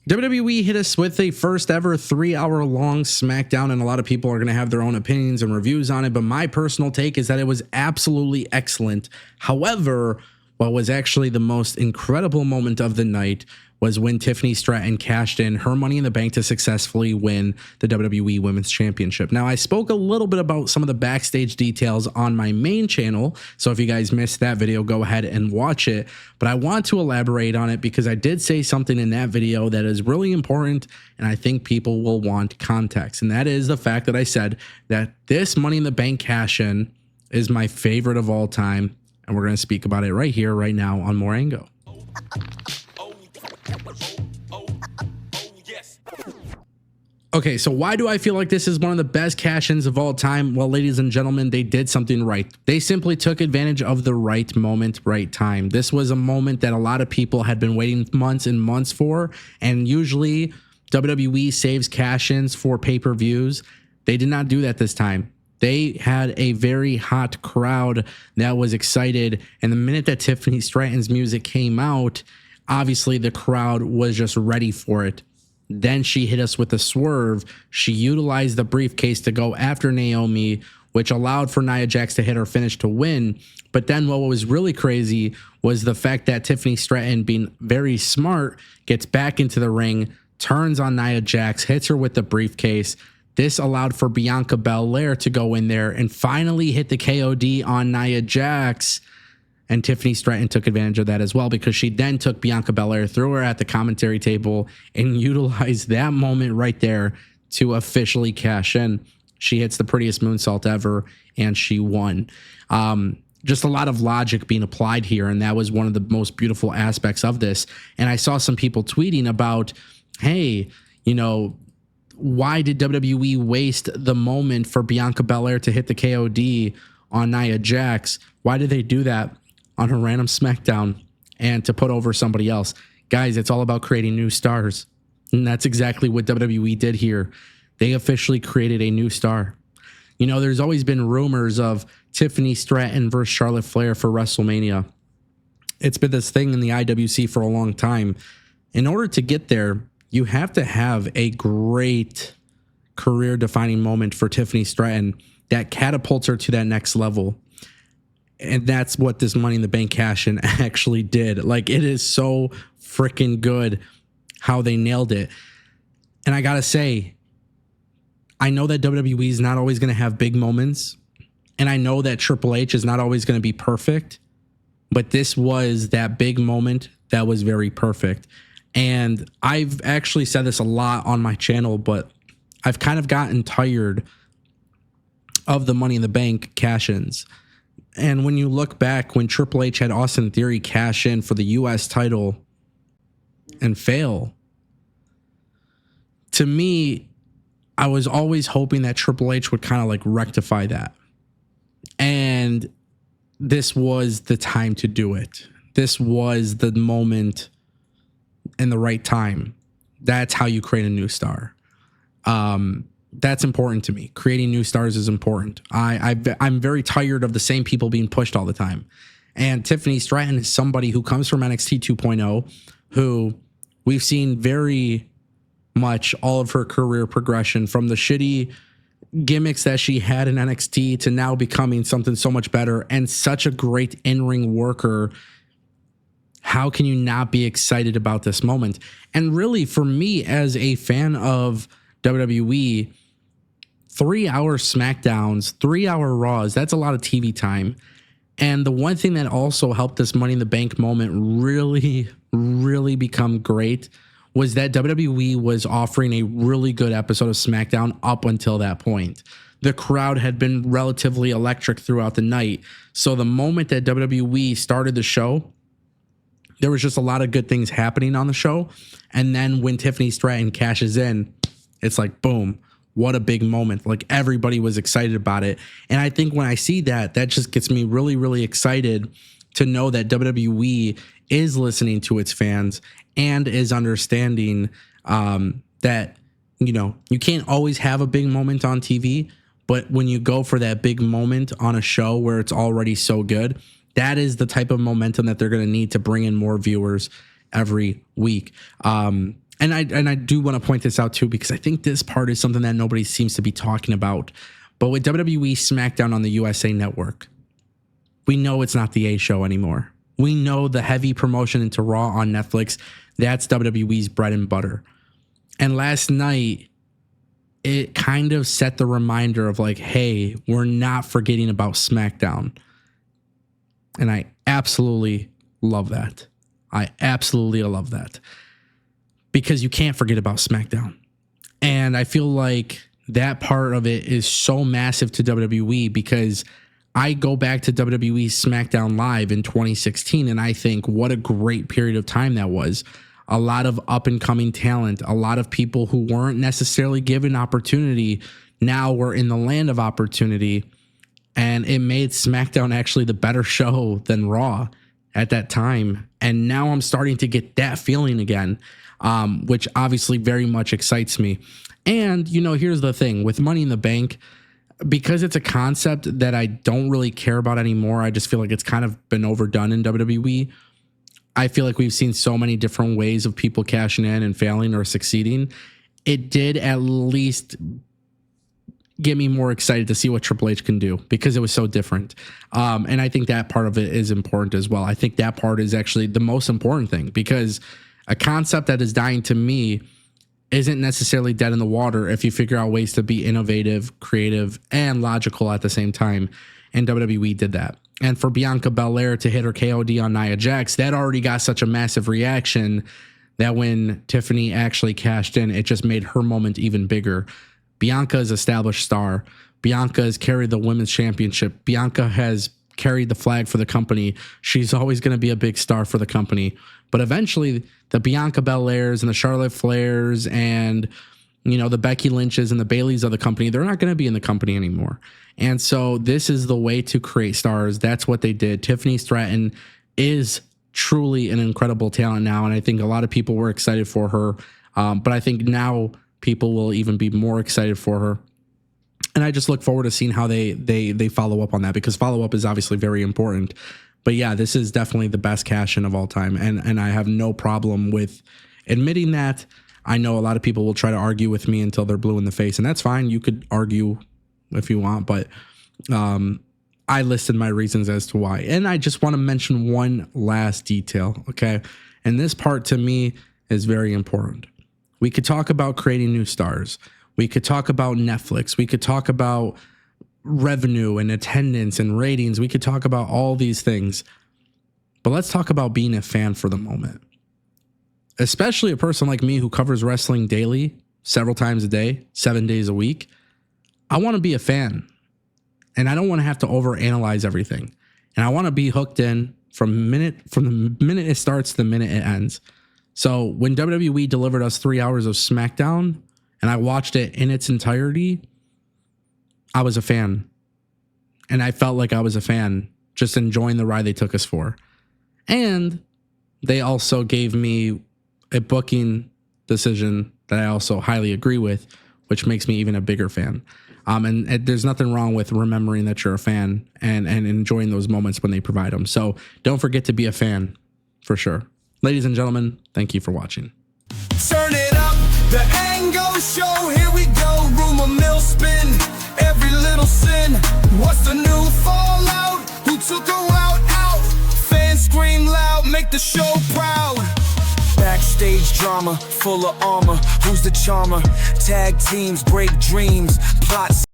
WWE hit us with a first ever 3-hour long SmackDown, and a lot of people are going to have their own opinions and reviews on it, but my personal take is that it was absolutely excellent. However, what was actually the most incredible moment of the night was when Tiffany Stratton cashed in her Money in the Bank to successfully win the WWE Women's Championship. Now, I spoke a little bit about some of the backstage details on my main channel, so if you guys missed that video, go ahead and watch it. But I want to elaborate on it because I did say something in that video that is really important, and I think people will want context. And that is the fact that I said that this Money in the Bank cash-in is my favorite of all time, and we're going to speak about it right here, right now on More Ango. Okay, so why do I feel like this is one of the best cash-ins of all time? Well, ladies and gentlemen, they did something right. They simply took advantage of the right moment, right time. This was a moment that a lot of people had been waiting months and months for, and usually WWE saves cash-ins for pay-per-views. They did not do that this time. They had a very hot crowd that was excited, and the minute that Tiffany Stratton's music came out, obviously the crowd was just ready for it. Then she hit us with a swerve. She utilized the briefcase to go after Naomi, which allowed for Nia Jax to hit her finish to win. But then what was really crazy was the fact that Tiffany Stratton, being very smart, gets back into the ring, turns on Nia Jax, hits her with the briefcase. This allowed for Bianca Belair to go in there and finally hit the KOD on Nia Jax. And Tiffany Stratton took advantage of that as well, because she then took Bianca Belair, threw her at the commentary table, and utilized that moment right there to officially cash in. She hits the prettiest moonsault ever, and she won. Just a lot of logic being applied here, and that was one of the most beautiful aspects of this. And I saw some people tweeting about, hey, you know, why did WWE waste the moment for Bianca Belair to hit the KOD on Nia Jax? Why did they do that on a random SmackDown and to put over somebody else? Guys, it's all about creating new stars. And that's exactly what WWE did here. They officially created a new star. You know, there's always been rumors of Tiffany Stratton versus Charlotte Flair for WrestleMania. It's been this thing in the IWC for a long time. In order to get there, you have to have a great career-defining moment for Tiffany Stratton that catapults her to that next level. And that's what this Money in the Bank cash-in actually did. Like, it is so freaking good how they nailed it. And I gotta say, I know that WWE is not always going to have big moments. And I know that Triple H is not always going to be perfect. But this was that big moment that was very perfect. And I've actually said this a lot on my channel, but I've kind of gotten tired of the Money in the Bank cash-ins. And when you look back, when Triple H had Austin Theory cash in for the US title and fail, to me, I was always hoping that Triple H would kind of like rectify that. And this was the time to do it. This was the moment and the right time. That's how you create a new star. That's important to me. Creating new stars is important. I'm very tired of the same people being pushed all the time. And Tiffany Stratton is somebody who comes from NXT 2.0, who we've seen very much all of her career progression from the shitty gimmicks that she had in NXT to now becoming something so much better and such a great in-ring worker. How can you not be excited about this moment? And really, for me, as a fan of WWE, 3-hour SmackDowns, 3-hour Raws, that's a lot of TV time. And the one thing that also helped this Money in the Bank moment really become great was that WWE was offering a really good episode of SmackDown up until that point. The crowd had been relatively electric throughout the night. So the moment that WWE started the show, there was just a lot of good things happening on the show. And then when Tiffany Stratton cashes in, it's like, boom, what a big moment. Like, everybody was excited about it. And I think when I see that, that just gets me really excited to know that WWE is listening to its fans and is understanding that, you know, you can't always have a big moment on TV, but when you go for that big moment on a show where it's already so good, that is the type of momentum that they're going to need to bring in more viewers every week. And I do want to point this out too, because I think this part is something that nobody seems to be talking about. But with WWE SmackDown on the USA Network, we know it's not the A show anymore. We know the heavy promotion into Raw on Netflix, that's WWE's bread and butter. And last night, it kind of set the reminder of like, hey, we're not forgetting about SmackDown. And I absolutely love that. I absolutely love that. Because you can't forget about SmackDown. And I feel like that part of it is so massive to WWE, because I go back to WWE SmackDown Live in 2016 and I think what a great period of time that was. A lot of up and coming talent, a lot of people who weren't necessarily given opportunity now were in the land of opportunity, and it made SmackDown actually the better show than Raw at that time. And now I'm starting to get that feeling again, which obviously very much excites me. And, you know, here's the thing with Money in the Bank, because it's a concept that I don't really care about anymore. I just feel like it's kind of been overdone in WWE. I feel like we've seen so many different ways of people cashing in and failing or succeeding. It did at least get me more excited to see what Triple H can do, because it was so different. And I think that part of it is important as well. I think that part is actually the most important thing, because a concept that is dying to me isn't necessarily dead in the water if you figure out ways to be innovative, creative, and logical at the same time. And WWE did that. And for Bianca Belair to hit her KOD on Nia Jax, that already got such a massive reaction that when Tiffany actually cashed in, it just made her moment even bigger. Bianca is an established star. Bianca has carried the women's championship. Bianca has carried the flag for the company. She's always going to be a big star for the company. But eventually, the Bianca Belairs and the Charlotte Flairs and, you know, the Becky Lynches and the Baileys of the company, they're not going to be in the company anymore. And so this is the way to create stars. That's what they did. Tiffany Stratton is truly an incredible talent now, and I think a lot of people were excited for her. But I think now people will even be more excited for her. And I just look forward to seeing how they follow up on that, because follow-up is obviously very important. But yeah, this is definitely the best cash-in of all time, and I have no problem with admitting that. I know a lot of people will try to argue with me until they're blue in the face, and that's fine. You could argue if you want, but I listed my reasons as to why. And I just want to mention one last detail, okay? And this part to me is very important. We could talk about creating new stars. We could talk about Netflix. We could talk about revenue and attendance and ratings. We could talk about all these things. But let's talk about being a fan for the moment. Especially a person like me who covers wrestling daily, several times a day, 7 days a week. I want to be a fan. And I don't want to have to overanalyze everything. And I want to be hooked in from the minute it starts to the minute it ends. So when WWE delivered us 3 hours of SmackDown and I watched it in its entirety, I was a fan. And I felt like I was a fan, just enjoying the ride they took us for. And they also gave me a booking decision that I also highly agree with, which makes me even a bigger fan. And there's nothing wrong with remembering that you're a fan and enjoying those moments when they provide them. So don't forget to be a fan, for sure. Ladies and gentlemen, thank you for watching. Turn it up, the Ango show, here we go. Rumor mill spin, every little sin. What's the new fallout? Who took a route out? Fans scream loud, make the show proud. Backstage drama, full of armor. Who's the charmer? Tag teams break dreams, plots.